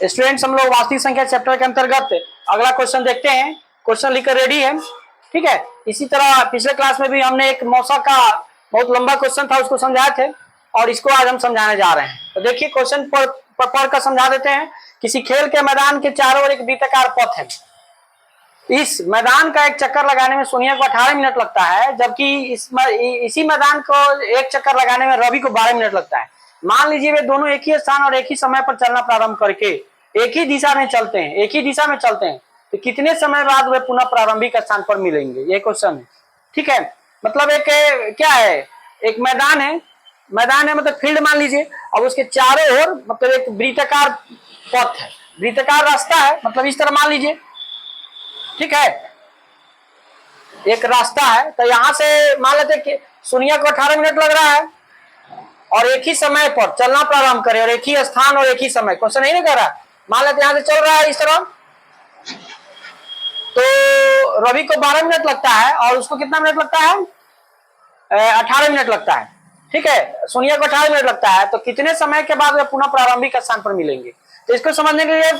Students हम लोग वास्तविक संख्या चैप्टर के अंतर्गत अगला क्वेश्चन देखते हैं। क्वेश्चन लिखकर रेडी है, ठीक है। इसी तरह पिछले क्लास में भी हमने एक मौसा का बहुत लंबा क्वेश्चन था, उसको समझाए थे और इसको आज हम समझाने जा रहे हैं। तो देखिए क्वेश्चन पढ़कर समझा देते हैं। किसी खेल के मैदान के चारों ओर एक वृत्ताकार पथ है। इस मैदान का एक चक्कर लगाने में सोनिया को 18 मिनट लगता है, जबकि इसी मैदान को एक चक्कर लगाने में रवि को 12 मिनट लगता है। मान लीजिए वे दोनों एक ही स्थान और एक ही समय पर चलना प्रारंभ करके एक ही दिशा में चलते हैं, तो कितने समय बाद वे पुनः प्रारंभिक स्थान पर मिलेंगे, ये क्वेश्चन है, ठीक है। मतलब एक क्या है, एक मैदान है मतलब फील्ड मान लीजिए, अब उसके चारों ओर मतलब एक वृत्ताकार पथ है, वृत्ताकार रास्ता है, मतलब इस तरह मान लीजिए, ठीक है, एक रास्ता है। तो यहां से मान लेते कि सोनिया को 18 मिनट लग रहा है और एक ही समय पर चलना प्रारंभ करे और एक ही स्थान और एक ही समय, क्वेश्चन नहीं कर रहा, मान लेते यहां से चल रहा है इस तरह, तो रवि को 12 मिनट लगता है और उसको कितना मिनट लगता है, 18 मिनट लगता है, ठीक है। सोनिया को 18 मिनट लगता है, तो कितने समय के बाद वे पुनः प्रारंभिक स्थान पर मिलेंगे। तो इसको समझने के लिए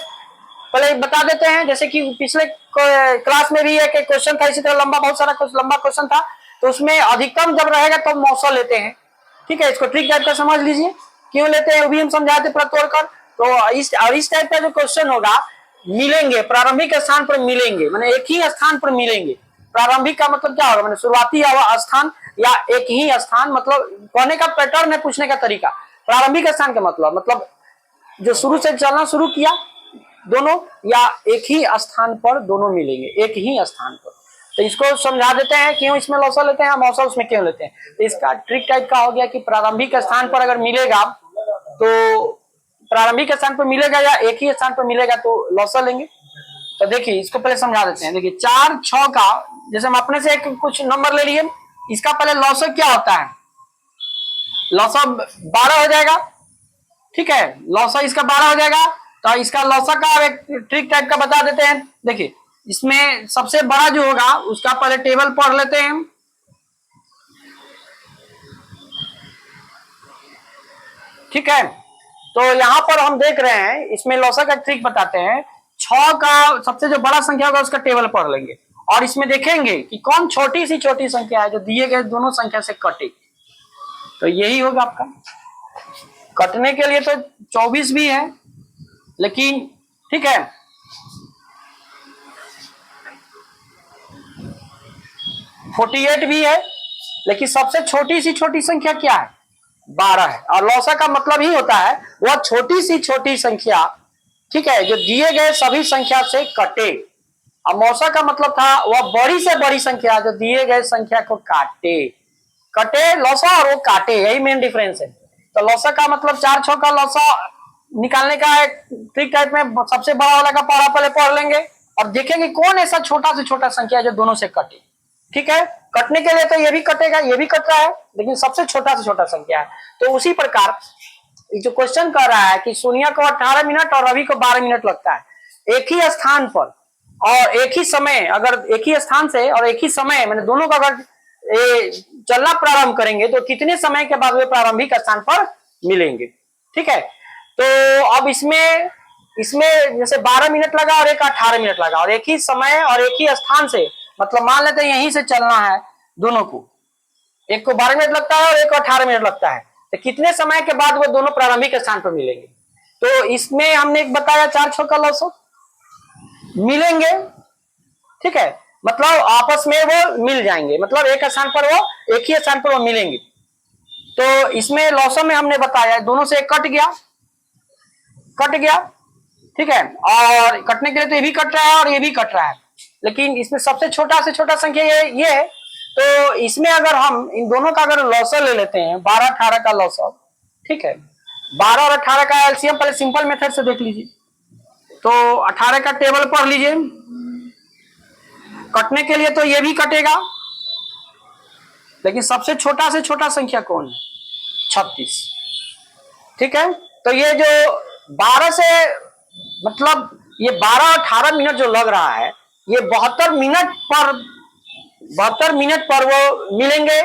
पहले बता देते हैं, जैसे कि पिछले क्लास में भी एक क्वेश्चन था इसी तरह बहुत सारा लंबा क्वेश्चन था, तो उसमें अधिकतम जब रहेगा तब मौसा लेते हैं, ठीक है। इसको ट्रिक टाइप का समझ लीजिए, क्यों लेते हैं वो भी हम समझाते पूरा तोड़कर। तो इस टाइप का जो क्वेश्चन होगा, मिलेंगे प्रारंभिक स्थान पर मिलेंगे, माने एक ही स्थान पर मिलेंगे। प्रारंभिक का मतलब क्या होगा, माने शुरुआती स्थान या एक ही स्थान, मतलब कहने का पैटर्न है, पूछने का तरीका। प्रारंभिक स्थान का मतलब जो शुरू से चलना शुरू किया दोनों, या एक ही स्थान पर दोनों मिलेंगे, एक ही स्थान पर। तो इसको समझा देते हैं क्यों इसमें लौसा लेते हैं, मौसा उसमें क्यों लेते हैं। तो इसका ट्रिक टाइप का हो गया कि प्रारंभिक स्थान पर अगर मिलेगा तो प्रारंभिक स्थान पर मिलेगा या एक ही स्थान पर मिलेगा तो लौसा लेंगे। तो देखिए इसको पहले समझा देते हैं। देखिए 4, 6 का, जैसे हम अपने से कुछ नंबर ले लिए, इसका पहले लौसा क्या होता है, लौसा 12 हो जाएगा, ठीक है। लौसा इसका 12 हो जाएगा। तो इसका लौसा का एक ट्रिक टाइप का बता देते हैं। देखिए इसमें सबसे बड़ा जो होगा उसका पहले टेबल पढ़ लेते हैं, ठीक है। तो यहां पर हम देख रहे हैं, इसमें लौसा का ट्रिक बताते हैं। 6 का सबसे जो बड़ा संख्या होगा उसका टेबल पढ़ लेंगे और इसमें देखेंगे कि कौन छोटी सी छोटी संख्या है जो दिए गए दोनों संख्या से कटे। तो यही होगा आपका। कटने के लिए तो 24 भी है, लेकिन ठीक है, 48 भी है, लेकिन सबसे छोटी सी छोटी संख्या क्या है, 12 है। और लौसा का मतलब ही होता है वह छोटी सी छोटी संख्या, ठीक है, जो दिए गए सभी संख्या से कटे। और मौसा का मतलब था वह बड़ी से बड़ी संख्या जो दिए गए संख्या को कटे लौसा और वो काटे, यही मेन डिफरेंस है। तो लौसा का मतलब 4, 6 का लौसा निकालने का एक ट्रिक टाइप में सबसे बड़ा वाला का पढ़ा पहले पढ़ लेंगे और देखेंगे कौन ऐसा छोटा से छोटा संख्या जो दोनों से कटे, ठीक है। कटने के लिए तो ये भी कटेगा, ये भी कट रहा है, लेकिन सबसे छोटा से छोटा संख्या है। तो उसी प्रकार जो क्वेश्चन कर रहा है कि सोनिया को 18 मिनट और रवि को 12 मिनट लगता है एक ही स्थान पर और एक ही समय, अगर एक ही स्थान से और एक ही समय मैंने दोनों का अगर चलना प्रारंभ करेंगे तो कितने समय के बाद वे प्रारंभिक स्थान पर मिलेंगे, ठीक है। तो अब इसमें जैसे 12 मिनट लगा और एक 18 मिनट लगा और एक ही समय और एक ही स्थान से, मतलब मान लेते हैं यहीं से चलना है दोनों को, एक को 12 मिनट लगता है और एक को 18 मिनट लगता है, तो कितने समय के बाद वो दोनों प्रारंभिक स्थान पर मिलेंगे। तो इसमें हमने एक बताया 4, 6 का लौसा मिलेंगे, ठीक है, मतलब आपस में वो मिल जाएंगे, मतलब एक स्थान पर वो एक ही स्थान पर वो मिलेंगे। तो इसमें लौसा में हमने बताया दोनों से कट गया, ठीक है, और कटने के लिए तो ये भी कट रहा है और ये भी कट रहा है, लेकिन इसमें सबसे छोटा से छोटा संख्या ये है। तो इसमें अगर हम इन दोनों का अगर लौसा ले लेते हैं 12, 18 का लौसा, ठीक है, 12 और 18 का एलसीएम पहले सिंपल मेथड से देख लीजिए। तो 18 का टेबल पढ़ लीजिए, कटने के लिए तो ये भी कटेगा, लेकिन सबसे छोटा से छोटा संख्या कौन है, 36, ठीक है। तो ये जो 12 से मतलब ये 12 और 18 मिनट जो लग रहा है, ये 72 मिनट पर वो मिलेंगे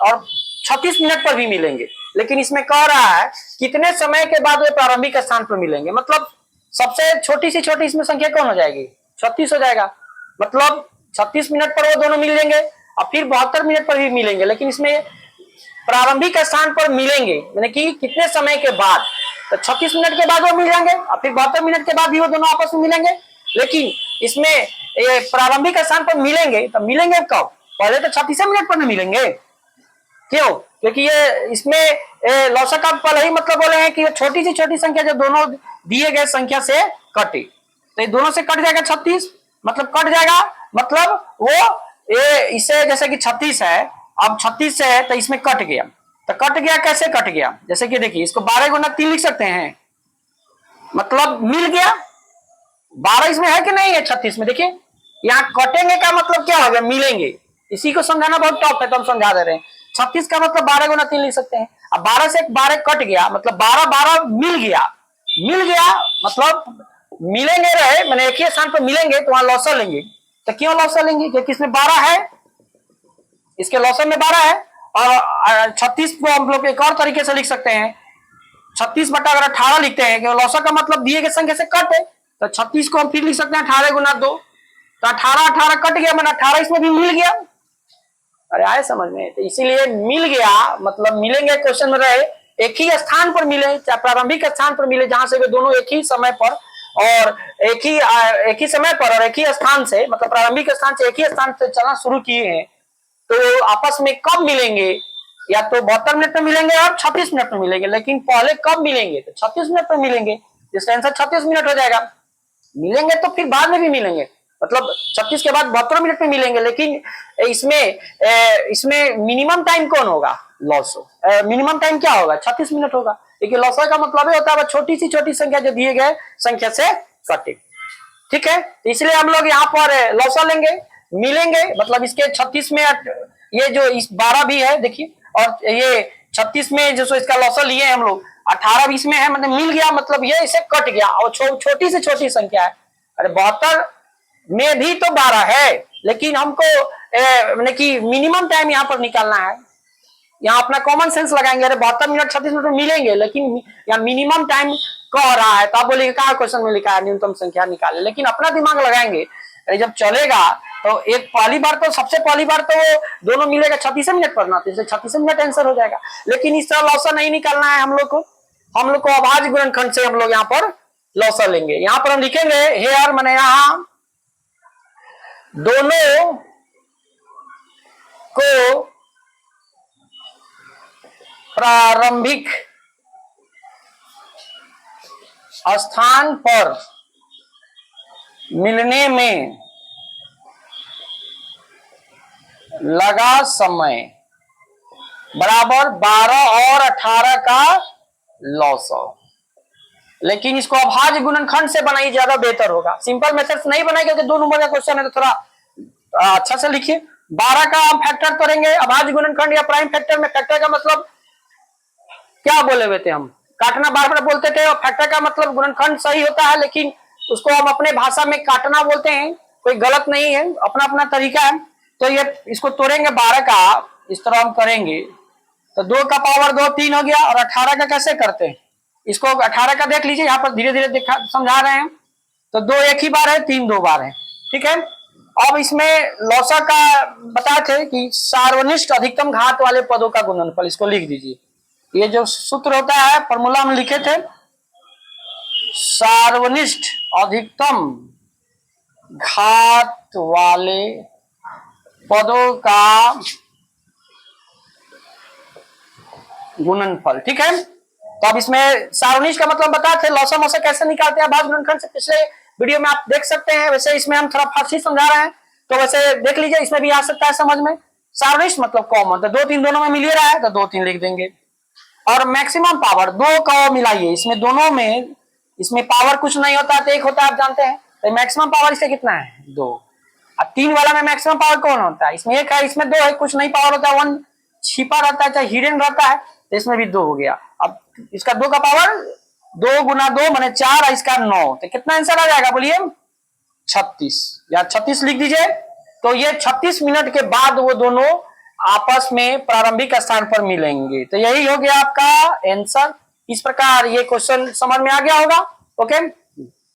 और 36 मिनट पर भी मिलेंगे, लेकिन इसमें कह रहा है कितने समय के बाद वे प्रारंभिक स्थान पर मिलेंगे। मतलब सबसे छोटी सी छोटी इसमें संख्या कौन हो जाएगी? 36 हो जाएगा। मतलब 36 मिनट पर वो दोनों मिल लेंगे और फिर 72 मिनट पर भी मिलेंगे, लेकिन इसमें प्रारंभिक स्थान पर मिलेंगे यानी कि कितने समय के बाद? तो 36 मिनट के बाद वो मिल जाएंगे और फिर 72 मिनट के बाद भी वो दोनों आपस में मिलेंगे। लेकिन इसमें ये प्रारंभिक स्थान पर मिलेंगे तो मिलेंगे कब? पहले तो 36 मिनट पर नहीं मिलेंगे। क्यों? क्योंकि ये इसमें लौसक का पहले ही मतलब बोले हैं कि ये छोटी सी छोटी संख्या जो दोनों दिए गए संख्या से कटे, तो ये दोनों से कट जाएगा 36, मतलब कट जाएगा मतलब वो ये इससे जैसे कि 36 है, अब 36 से है तो इसमें कट गया। तो कट गया कैसे कट गया? जैसे कि देखिए इसको 12 गुना 3 लिख सकते हैं, मतलब मिल गया। 12 इसमें है कि नहीं है 36 में? देखिए यहाँ कटेंगे का मतलब क्या हो गया? मिलेंगे। इसी को समझाना बहुत टफ है तो हम समझा दे रहे हैं। 36 का मतलब 12 गुना 3 लिख सकते हैं। अब 12 से 12 कट गया मतलब 12 12 मिल गया। मिल गया मतलब मिलेंगे रहे मैंने एक ही स्थान पर मिलेंगे तो वहां लौसा लेंगे। तो क्यों लौसा लेंगे? क्योंकि इसमें 12 है, इसके लौसा में 12 है। और 36 को हम लोग एक और तरीके से लिख सकते हैं, 36 बटा अगर 18 लिखते हैं, लौसा का मतलब दिए गए संख्या से कट है, तो 36 को हम फिर लिख सकते हैं 18 गुना 2, तो 18 18 कट गया मैंने 18 इसमें भी मिल गया। अरे आए समझ में? तो इसीलिए मिल गया मतलब मिलेंगे क्वेश्चन में रहे एक ही स्थान पर मिले, चाहे प्रारंभिक स्थान पर मिले जहां से वे दोनों एक ही समय पर और एक ही समय पर और एक ही स्थान से, मतलब प्रारंभिक स्थान से एक ही स्थान से चलना शुरू किए हैं, तो आपस में कब मिलेंगे? या तो 72 मिनट में मिलेंगे और 36 मिनट में मिलेंगे, लेकिन पहले कब मिलेंगे? तो 36 मिनट में मिलेंगे। इसका आंसर 36 मिनट हो जाएगा। मिलेंगे तो फिर बाद में भी मिलेंगे, मतलब 36 के बाद 72 मिनट में मिलेंगे, लेकिन इसमें मिनिमम टाइम कौन होगा? लॉसो। मिनिमम टाइम क्या होगा? 36 मिनट होगा। देखिए लॉसो का मतलब होता है छोटी सी छोटी संख्या जो दिए गए संख्या से कटे। ठीक है, तो इसलिए हम लोग यहाँ पर लॉसा लेंगे। मिलेंगे मतलब इसके 36 में ये जो इस 12 भी है देखिए, और ये 36 में जो इसका लॉसा लिए हम लोग 18 20 में है, मतलब मिल गया मतलब ये इसे कट गया और छोटी से छोटी संख्या है। अरे 72 में भी तो 12 है, लेकिन हमको मतलब कि मिनिमम टाइम यहाँ पर निकालना है। यहाँ अपना कॉमन सेंस लगाएंगे, अरे 72 मिनट 36 मिनट में मिलेंगे, लेकिन यहाँ मिनिमम टाइम कह रहा है, तो आप बोलेंगे कहाँ क्वेश्चन में लिखा है न्यूनतम संख्या निकाले, लेकिन अपना दिमाग लगाएंगे। जब चलेगा तो एक पहली बार तो सबसे पहली बार तो दोनों मिलेगा 36 मिनट पर ना, तो 36 मिनट आंसर हो जाएगा। लेकिन इस तरह लौसा नहीं निकालना है हम लोग को अभाज्य गुणनखंड से हम लोग यहाँ पर लौसा लेंगे। यहाँ पर हम लिखेंगे हेयर माने यहाँ दोनों को प्रारंभिक स्थान पर मिलने में लगा समय बराबर 12 और 18 का लॉसा। लेकिन इसको अभाज्य गुणनखंड से बनाइए, ज्यादा बेहतर होगा। सिंपल मेथड से नहीं बनाए क्योंकि 2 नंबर का क्वेश्चन है, तो थोड़ा अच्छा से लिखिए। 12 का हम फैक्टर करेंगे अभाज्य गुणनखंड या प्राइम फैक्टर में। फैक्टर का मतलब क्या बोले हुए थे हम? काटना बार बार बोलते थे, और फैक्टर का मतलब गुणनखंड सही होता है, लेकिन उसको हम अपने भाषा में काटना बोलते हैं। कोई गलत नहीं है, अपना अपना तरीका है। तो ये इसको तोड़ेंगे 12 का, इस तरह हम करेंगे तो 2 का पावर 2 3 हो गया। और 18 का कैसे करते हैं? इसको 18 का देख लीजिए, यहाँ पर धीरे धीरे समझा रहे हैं। तो 2 एक ही बार है, 3 2 बार है। ठीक है, अब इसमें लौसा का बताए थे कि सार्वनिष्ठ अधिकतम घात वाले पदों का गुणनफल, इसको लिख दीजिए। ये जो सूत्र होता है फॉर्मूला हम लिखे थे, सार्वनिष्ठ अधिकतम घात वाले पदों का गुणनफल। ठीक है, तो अब इसमें सार्वनिष्ठ का मतलब बताए थे, लौसा मौसा कैसे निकालते हैं भाज्य गुणनखंड से, पिछले वीडियो में आप देख सकते हैं। वैसे इसमें हम थोड़ा फारसी समझा रहे हैं, तो वैसे देख लीजिए, इसमें भी आ सकता है समझ में। सार्वनिष्ठ मतलब कॉमन, तो 2 3 दोनों में मिल ही रहा है तो 2 3 लिख देंगे। और मैक्सिमम पावर 2 को मिलाइए, इसमें दोनों में इसमें पावर कुछ नहीं होता तो 1 होता है, आप जानते हैं। तो मैक्सिमम पावर इससे कितना है? 2। अब 3 वाला में मैक्सिमम पावर कौन होता है? इसमें 1 है, इसमें 2 है, कुछ नहीं पावर होता है, 1 छिपा रहता है, चाहे हिडन रहता है, तो इसमें भी 2 हो गया। अब इसका 2 का पावर 2 गुना 2 माने 4 और इसका 9, तो कितना आंसर आ जाएगा बोलिए? 36, या 36 लिख दीजिए। तो ये 36 मिनट के बाद वो दोनों आपस में प्रारंभिक स्थान पर मिलेंगे। तो यही हो गया आपका आंसर। इस प्रकार ये क्वेश्चन समझ में आ गया होगा। ओके।